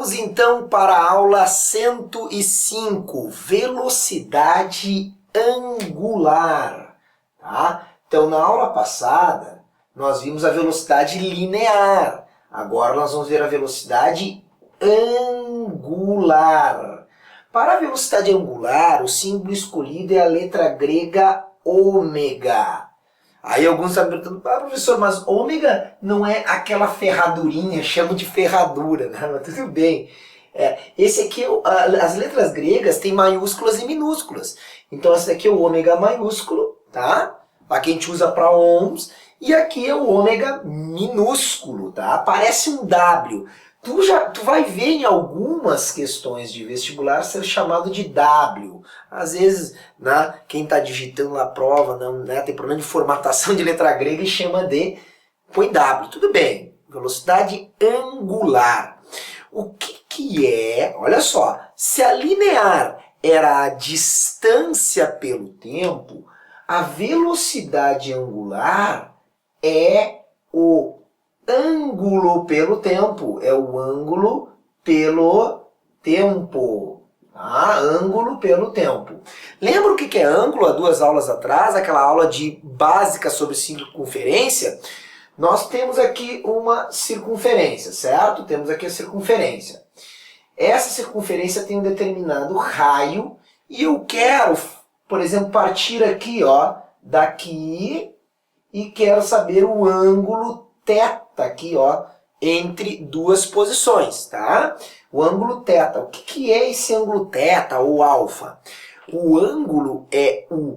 Vamos então para a aula 105, velocidade angular. Tá? Então, na aula passada, nós vimos a velocidade linear. Agora nós vamos ver a velocidade angular. Para a velocidade angular, o símbolo escolhido é a letra grega ômega. Aí alguns estão perguntando, professor, mas ômega não é aquela ferradurinha, chamo de ferradura, né? Mas tudo bem. Esse aqui, as letras gregas têm maiúsculas e minúsculas. Então esse daqui é o ômega maiúsculo, tá? Aqui a gente usa para ohms, e aqui é o ômega minúsculo, tá? Parece um W. Tu vai ver em algumas questões de vestibular ser chamado de W. Às vezes, né, quem está digitando na prova tem problema de formatação de letra grega e chama de, põe W. Tudo bem, velocidade angular. O que é, olha só, se a linear era a distância pelo tempo, a velocidade angular é o ângulo pelo tempo, é o ângulo pelo tempo, tá? Ângulo pelo tempo. Lembra o que é ângulo há 2 aulas atrás, aquela aula de básica sobre circunferência? Nós temos aqui uma circunferência, certo? Temos aqui a circunferência. Essa circunferência tem um determinado raio e eu quero, por exemplo, partir aqui, ó, daqui e quero saber o ângulo θ aqui, ó, entre 2 posições, tá? O ângulo θ. O que é esse ângulo θ ou alfa? O ângulo é o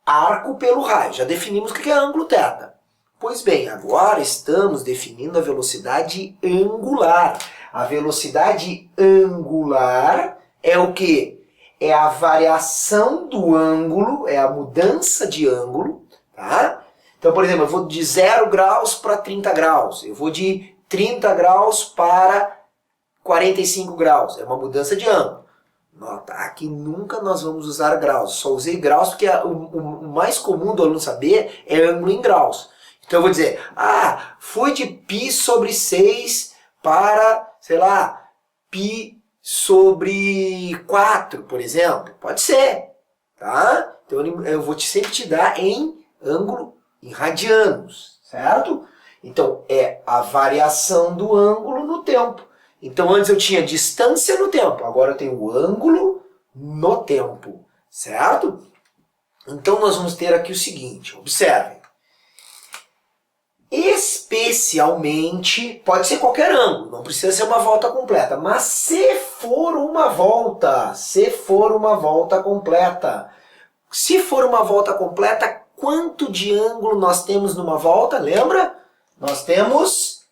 arco pelo raio. Já definimos o que é ângulo θ. Pois bem, agora estamos definindo a velocidade angular. A velocidade angular é o quê? É a variação do ângulo, é a mudança de ângulo, tá? Então, por exemplo, eu vou de 0 graus para 30 graus. Eu vou de 30 graus para 45 graus. É uma mudança de ângulo. Nota, aqui nunca nós vamos usar graus. Só usei graus porque o mais comum do aluno saber é ângulo em graus. Então eu vou dizer, fui de π sobre 6 para, sei lá, π sobre 4, por exemplo. Pode ser, tá? Então eu vou sempre te dar em ângulo em radianos, certo? Então, é a variação do ângulo no tempo. Então, antes eu tinha distância no tempo, agora eu tenho o ângulo no tempo, certo? Então, nós vamos ter aqui o seguinte, observem. Especialmente, pode ser qualquer ângulo, não precisa ser uma volta completa, mas se for uma volta completa, quanto de ângulo nós temos numa volta? Lembra? Nós temos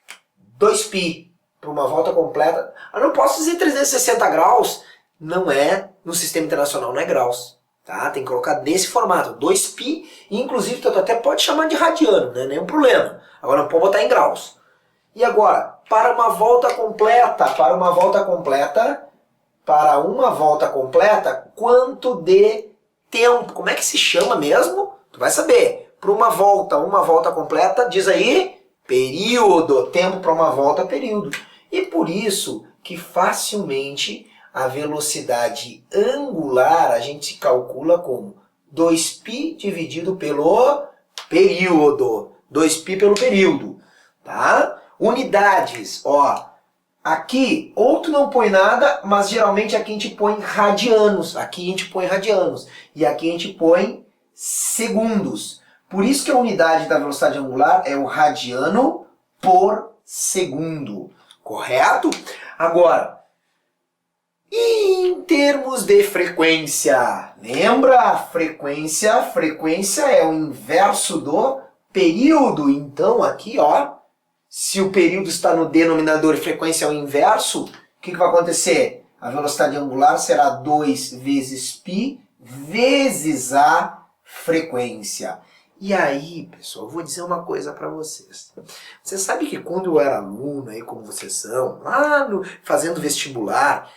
2π para uma volta completa. Eu não posso dizer 360 graus. Não é, no sistema internacional não é graus. Tá? Tem que colocar nesse formato, 2π. Inclusive, tu até pode chamar de radiano, né? Nenhum problema. Agora não pode botar em graus. E agora, para uma volta completa, quanto de tempo? Como é que se chama mesmo? Tu vai saber. Para uma volta completa, diz aí, período. Tempo para uma volta, período. E por isso que facilmente a velocidade angular a gente calcula como 2π dividido pelo período. 2π pelo período. Tá? Unidades, ó. Aqui, ou tu não põe nada, mas geralmente aqui a gente põe radianos. Aqui a gente põe radianos. E aqui a gente põe segundos. Por isso que a unidade da velocidade angular é o radiano por segundo. Correto? Agora, em termos de frequência, lembra? Frequência é o inverso do período. Então aqui, ó, se o período está no denominador e frequência é o inverso, o que vai acontecer? A velocidade angular será 2 vezes π vezes a frequência. E aí, pessoal, eu vou dizer uma coisa para vocês. Você sabe que quando eu era aluno, aí como vocês são, fazendo vestibular,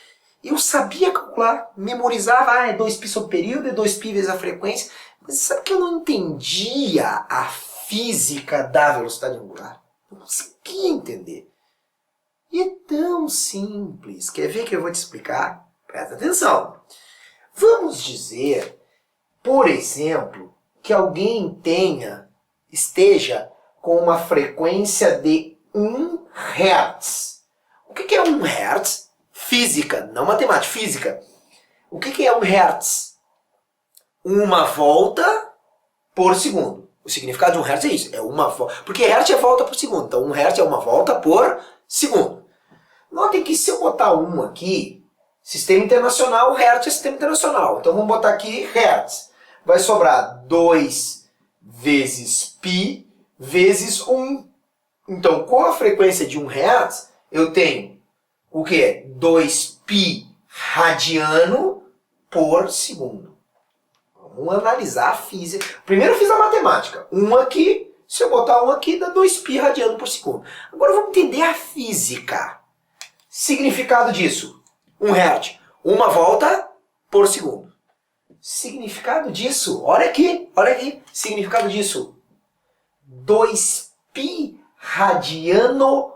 eu sabia calcular, memorizava, é 2π sobre período, é 2π vezes a frequência, mas sabe que eu não entendia a física da velocidade angular? Eu não conseguia entender. E é tão simples. Quer ver que eu vou te explicar? Presta atenção. Vamos dizer, por exemplo, que alguém esteja com uma frequência de 1 Hz. O que é 1 Hz? Física, não matemática, física. O que é 1 Hz? Uma volta por segundo. O significado de 1 Hz é isso, é uma volta. Porque Hz é volta por segundo, então 1 Hz é uma volta por segundo. Notem que se eu botar 1 aqui, sistema internacional, Hertz é sistema internacional. Então vamos botar aqui Hertz. Vai sobrar 2 vezes π vezes 1. Então, com a frequência de 1 Hz, eu tenho o que? 2π radiano por segundo. Vamos analisar a física. Primeiro eu fiz a matemática. 1 aqui, se eu botar 1 aqui, dá 2π radiano por segundo. Agora vamos entender a física. Significado disso. 1 Hz, uma volta por segundo. Significado disso, olha aqui. Significado disso. 2π radiano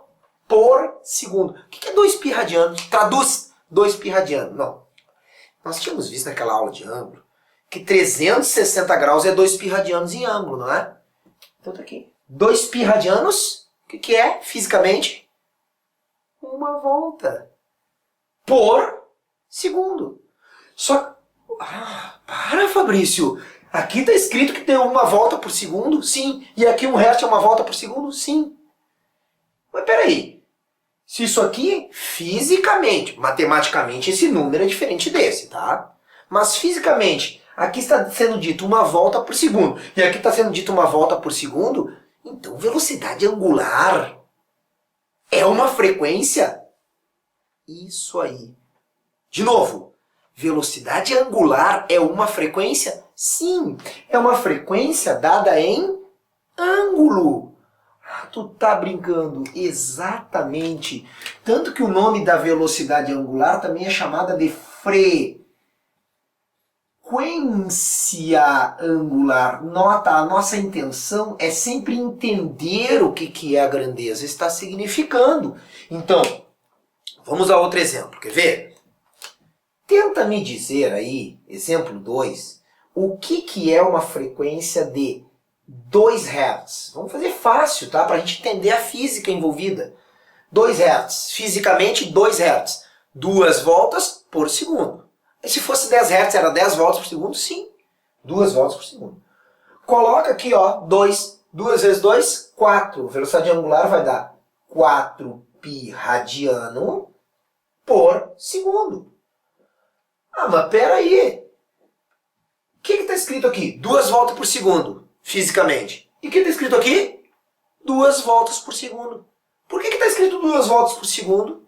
por segundo. O que é 2π radiano? Traduz 2π radiano. Não. Nós tínhamos visto naquela aula de ângulo que 360 graus é 2π radianos em ângulo, não é? Então tá aqui. 2π radianos, o que é fisicamente? Uma volta por segundo. Só... para, Fabrício. Aqui está escrito que tem uma volta por segundo? Sim. E aqui 1 Hz é uma volta por segundo? Sim. Mas peraí. Se isso aqui, fisicamente, matematicamente, esse número é diferente desse, tá? Mas fisicamente, aqui está sendo dito uma volta por segundo. E aqui está sendo dito uma volta por segundo. Então, velocidade angular é uma frequência? Isso aí. De novo, velocidade angular é uma frequência? Sim, é uma frequência dada em ângulo. Ah, tu tá brincando. Exatamente. Tanto que o nome da velocidade angular também é chamada de frequência angular. Nota, a nossa intenção é sempre entender o que a grandeza está significando. Então, vamos a outro exemplo. Quer ver? Tenta me dizer aí, exemplo 2, o que é uma frequência de 2 Hz. Vamos fazer fácil, tá? Para a gente entender a física envolvida. 2 Hz. Fisicamente, 2 Hz. 2 voltas por segundo. E se fosse 10 Hz, era 10 voltas por segundo? Sim. 2 voltas por segundo. Coloca aqui, ó, 2. 2 vezes 2, 4. Velocidade angular vai dar 4π radiano por segundo. Ah, mas peraí. O que está escrito aqui? 2 voltas por segundo, fisicamente. E o que está escrito aqui? 2 voltas por segundo. Por que está escrito 2 voltas por segundo?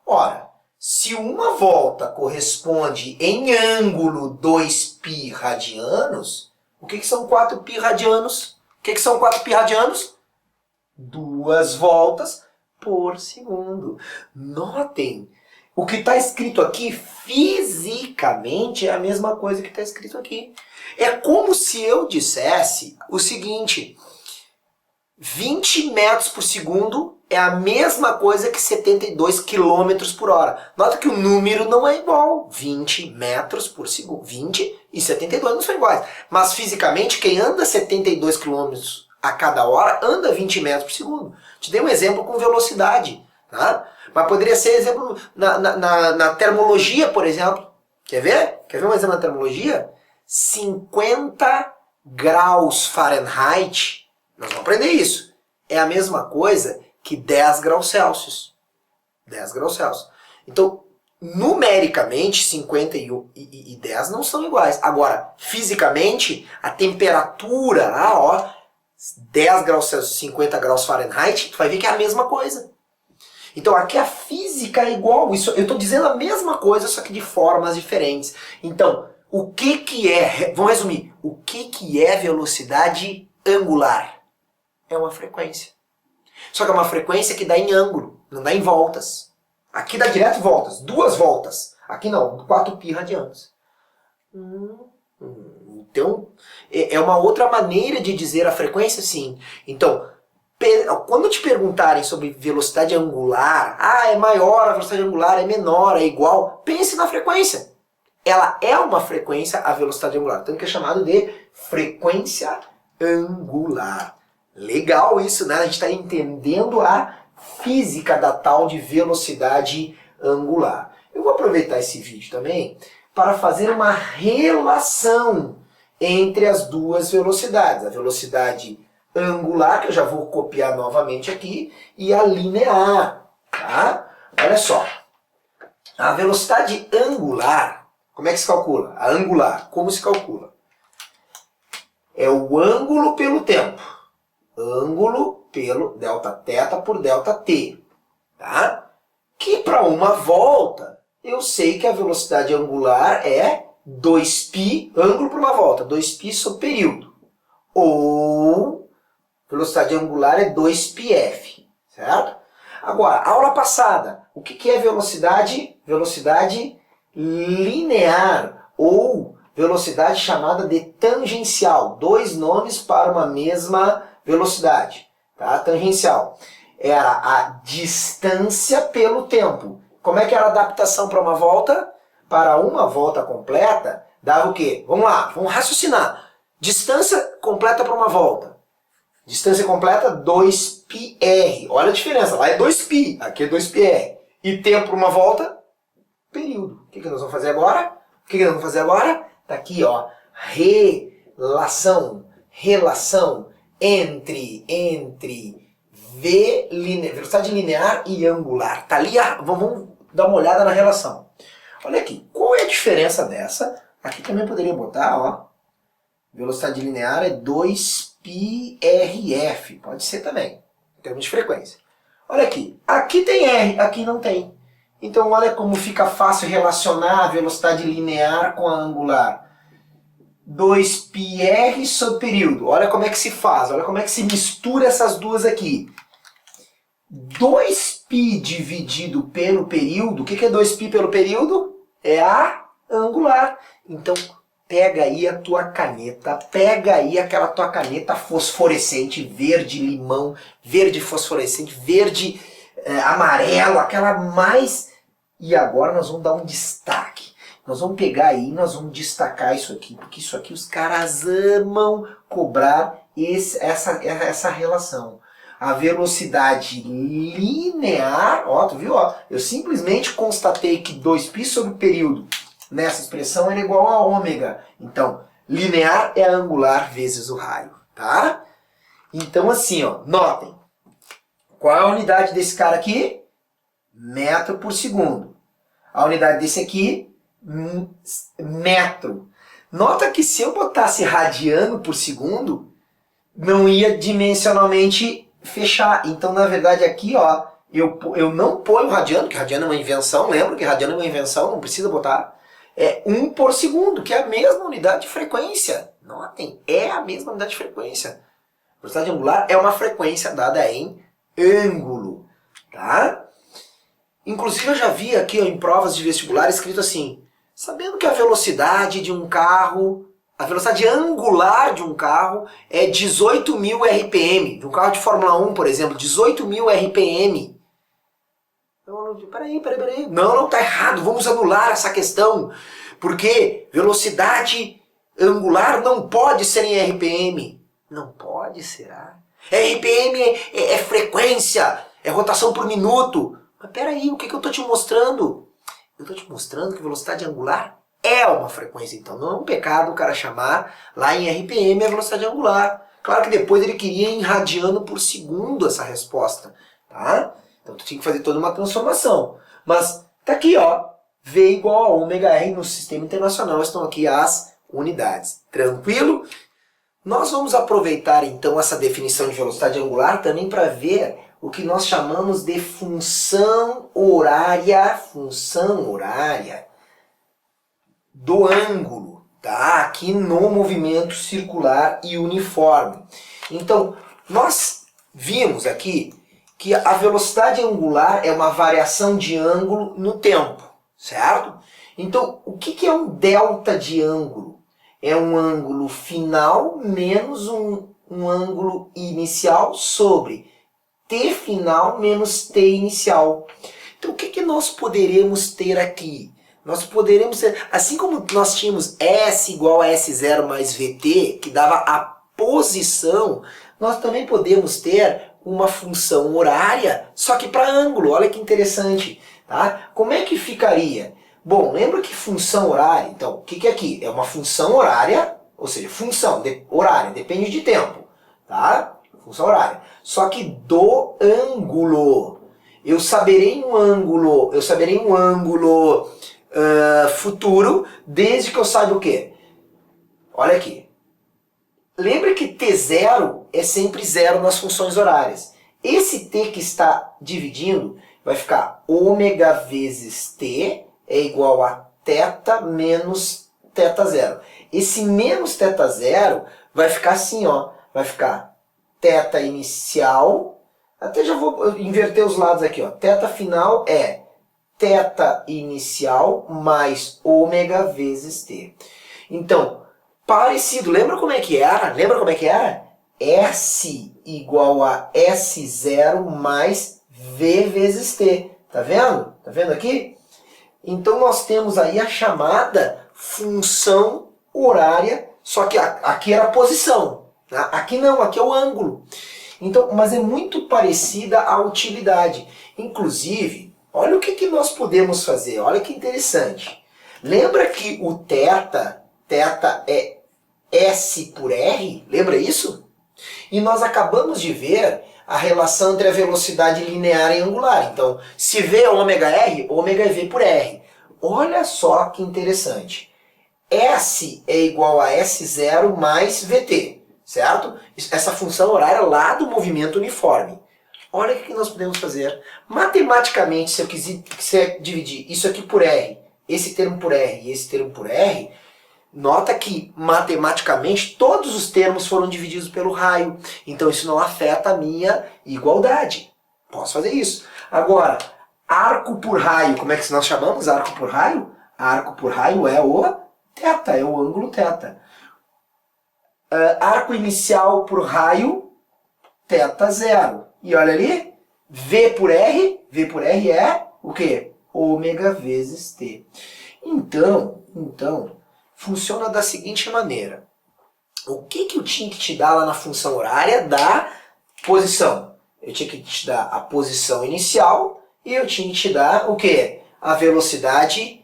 Ora, se uma volta corresponde em ângulo 2π radianos, o que são 4π radianos? O que são 4π radianos? 2 voltas por segundo. Notem, o que está escrito aqui fisicamente é a mesma coisa que está escrito aqui. É como se eu dissesse o seguinte: 20 metros por segundo é a mesma coisa que 72 quilômetros por hora. Nota que o número não é igual. 20 metros por segundo. 20 e 72 não são iguais. Mas fisicamente, quem anda 72 quilômetros a cada hora anda 20 metros por segundo. Te dei um exemplo com velocidade. Tá? Mas poderia ser exemplo na termologia, por exemplo. Quer ver? Quer ver um exemplo na termologia? 50 graus Fahrenheit, nós vamos aprender isso, é a mesma coisa que 10 graus Celsius. 10 graus Celsius. Então, numericamente, 50 e 10 não são iguais. Agora, fisicamente, a temperatura, 10 graus Celsius, 50 graus Fahrenheit, tu vai ver que é a mesma coisa. Então aqui a física é igual, isso, eu estou dizendo a mesma coisa, só que de formas diferentes. Então, o que é, vamos resumir, o que é velocidade angular? É uma frequência. Só que é uma frequência que dá em ângulo, não dá em voltas. Aqui dá direto voltas, 2 voltas. Aqui não, 4π radianos. Então, é uma outra maneira de dizer a frequência, sim. Então, quando te perguntarem sobre velocidade angular, é maior, a velocidade angular é menor, é igual, pense na frequência. Ela é uma frequência, a velocidade angular, tanto que é chamado de frequência angular. Legal isso, né? A gente está entendendo a física da tal de velocidade angular. Eu vou aproveitar esse vídeo também para fazer uma relação entre as duas velocidades. A velocidade angular, que eu já vou copiar novamente aqui, e a linear. Tá? Olha só. A velocidade angular, como é que se calcula? A angular, como se calcula? É o ângulo pelo tempo. Ângulo pelo Δθ por ΔT. Tá? Que para uma volta, eu sei que a velocidade angular é 2π, ângulo por uma volta, 2π sobre período. Ou velocidade angular é 2πf, certo? Agora, aula passada, o que é velocidade? Velocidade linear, ou velocidade chamada de tangencial. Dois nomes para uma mesma velocidade. Tá? Tangencial. Era a distância pelo tempo. Como é que era a adaptação para uma volta? Para uma volta completa, dava o quê? Vamos lá, vamos raciocinar. Distância completa para uma volta. Distância completa, 2πr. Olha a diferença, lá é 2π, aqui é 2πr. E tempo para uma volta? Período. O que nós vamos fazer agora? Tá aqui, ó. Relação entre velocidade linear e angular. Tá ali, vamos dar uma olhada na relação. Olha aqui, qual é a diferença dessa? Aqui também poderia botar, ó, velocidade linear é 2πrf, pode ser também, em termos de frequência. Olha aqui, aqui tem R, aqui não tem. Então olha como fica fácil relacionar a velocidade linear com a angular. 2πr sobre período, olha como é que se faz, olha como é que se mistura essas duas aqui. 2π dividido pelo período, o que é 2π pelo período? É a angular. Então, pega aí a tua caneta, pega aí aquela tua caneta fosforescente, verde limão, verde fosforescente, verde amarelo, aquela mais... E agora nós vamos dar um destaque. Nós vamos pegar aí, nós vamos destacar isso aqui, porque isso aqui os caras amam cobrar essa relação. A velocidade linear, ó, tu viu? Ó, eu simplesmente constatei que 2π sobre período nessa expressão era igual a ômega. Então, linear é a angular vezes o raio, tá? Então, assim, ó, notem. Qual é a unidade desse cara aqui? Metro por segundo. A unidade desse aqui, metro. Nota que se eu botasse radiano por segundo, não ia dimensionalmente fechar. Então, na verdade, aqui, ó, eu não ponho radiano, que radiano é uma invenção, lembra que radiano é uma invenção, não precisa botar. É 1 por segundo, que é a mesma unidade de frequência. Notem, é a mesma unidade de frequência. A velocidade angular é uma frequência dada em ângulo, tá? Inclusive, eu já vi aqui, ó, em provas de vestibular escrito assim, sabendo que a velocidade de um carro... A velocidade angular de um carro é 18.000 RPM. De um carro de Fórmula 1, por exemplo, 18.000 RPM. Peraí. Não, tá errado. Vamos anular essa questão. Porque velocidade angular não pode ser em RPM. Não pode, será? RPM é frequência, é rotação por minuto. Mas peraí, o que eu tô te mostrando? Eu tô te mostrando que velocidade angular é uma frequência, então não é um pecado o cara chamar lá em RPM a velocidade angular. Claro que depois ele queria em radiano por segundo essa resposta, tá? Então tu tinha que fazer toda uma transformação. Mas tá aqui, ó, V igual a ômega R no sistema internacional, estão aqui as unidades. Tranquilo? Nós vamos aproveitar então essa definição de velocidade angular também para ver o que nós chamamos de função horária do ângulo, tá? Aqui no movimento circular e uniforme. Então, nós vimos aqui que a velocidade angular é uma variação de ângulo no tempo, certo? Então, o que é um delta de ângulo? É um ângulo final menos um ângulo inicial sobre t final menos t inicial. Então o que nós poderemos ter aqui? Nós poderemos ter, assim como nós tínhamos S igual a S0 mais VT, que dava a posição, nós também podemos ter uma função horária, só que para ângulo. Olha que interessante. Tá? Como é que ficaria? Bom, lembra que função horária, então, o que é aqui? É uma função horária, ou seja, função horária, depende de tempo. Tá? Função horária. Só que do ângulo. Eu saberei um ângulo futuro, desde que eu saiba o quê? Olha aqui. Lembra que t0 é sempre zero nas funções horárias. Esse t que está dividindo vai ficar ômega vezes t é igual a θ menos θ0. Esse menos θ0 vai ficar assim, ó. Vai ficar θ inicial. Até já vou inverter os lados aqui, ó. Θ final é θ inicial mais ômega vezes t. Então, parecido. Lembra como é que era? S igual a S0 mais V vezes T. Tá vendo? Tá vendo aqui? Então nós temos aí a chamada função horária, só que aqui era a posição. Tá? Aqui não, aqui é o ângulo. Então, mas é muito parecida à utilidade. Inclusive, olha o que nós podemos fazer. Olha que interessante. Lembra que o θ é S por R? Lembra isso? E nós acabamos de ver a relação entre a velocidade linear e angular. Então, se V é ômega R, ômega é V por R. Olha só que interessante. S é igual a S0 mais VT, certo? Essa função horária lá do movimento uniforme. Olha o que nós podemos fazer. Matematicamente, se eu quiser dividir isso aqui por R, esse termo por R e esse termo por R, nota que, matematicamente, todos os termos foram divididos pelo raio. Então, isso não afeta a minha igualdade. Posso fazer isso. Agora, arco por raio, como é que nós chamamos arco por raio? Arco por raio é o θ, é o ângulo θ. Arco inicial por raio, θ0. E olha ali, V por R é o quê? Ômega vezes T. Então, funciona da seguinte maneira. O que eu tinha que te dar lá na função horária da posição? Eu tinha que te dar a posição inicial e eu tinha que te dar o quê? A velocidade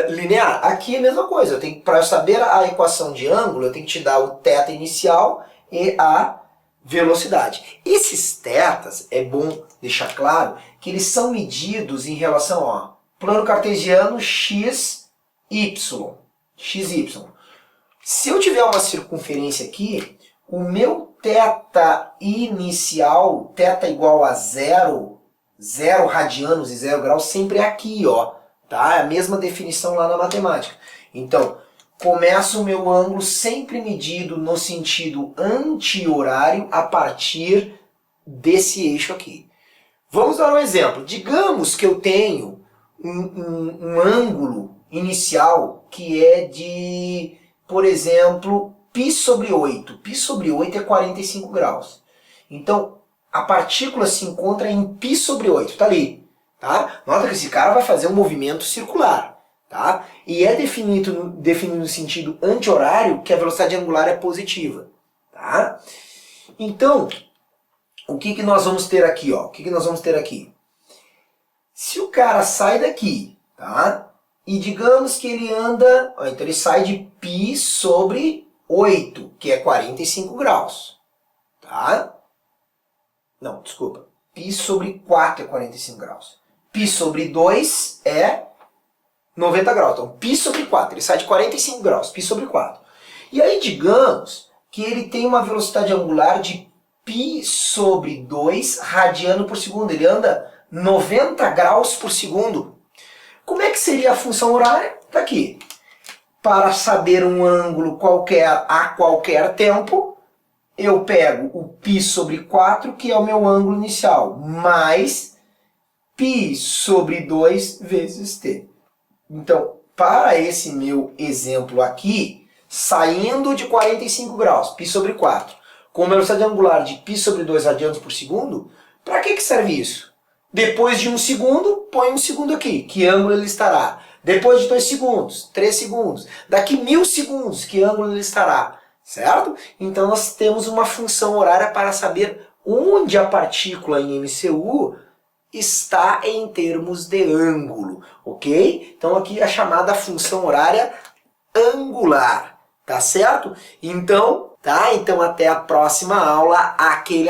linear. Aqui é a mesma coisa. Para eu saber a equação de ângulo, eu tenho que te dar o θ inicial e a velocidade. Esses θs, é bom deixar claro, que eles são medidos em relação ao plano cartesiano x, y. Se eu tiver uma circunferência aqui, o meu θ inicial, θ igual a 0 radianos e 0 graus, sempre é aqui, ó. Tá? É a mesma definição lá na matemática. Então, começa o meu ângulo sempre medido no sentido anti-horário a partir desse eixo aqui. Vamos dar um exemplo. Digamos que eu tenho um ângulo inicial que é de, por exemplo, π sobre 8. Π sobre 8 é 45 graus. Então, a partícula se encontra em π sobre 8. Está ali. Tá? Nota que esse cara vai fazer um movimento circular. Tá? E é definido no sentido anti-horário que a velocidade angular é positiva. Tá? Então, o que nós vamos ter aqui? Ó? O que nós vamos ter aqui? Se o cara sai daqui, tá? E digamos que ele anda, ó, então ele sai de π sobre 8, que é 45 graus. Tá? Não, desculpa. π sobre 4 é 45 graus. π sobre 2 é 90 graus. Então, π sobre 4. Ele sai de 45 graus. π sobre 4. E aí, digamos que ele tem uma velocidade angular de π sobre 2 radiano por segundo. Ele anda 90 graus por segundo. Como é que seria a função horária? Está aqui. Para saber um ângulo qualquer a qualquer tempo, eu pego o π sobre 4, que é o meu ângulo inicial, mais π sobre 2 vezes t. Então, para esse meu exemplo aqui, saindo de 45 graus, π sobre 4, com uma velocidade angular de π sobre 2 radianos por segundo, para que serve isso? Depois de 1 segundo, põe 1 segundo aqui, que ângulo ele estará? Depois de 2 segundos, 3 segundos, daqui 1000 segundos, que ângulo ele estará? Certo? Então nós temos uma função horária para saber onde a partícula em MCU está em termos de ângulo, ok? Então aqui a chamada função horária angular, tá certo? Então até a próxima aula, aquele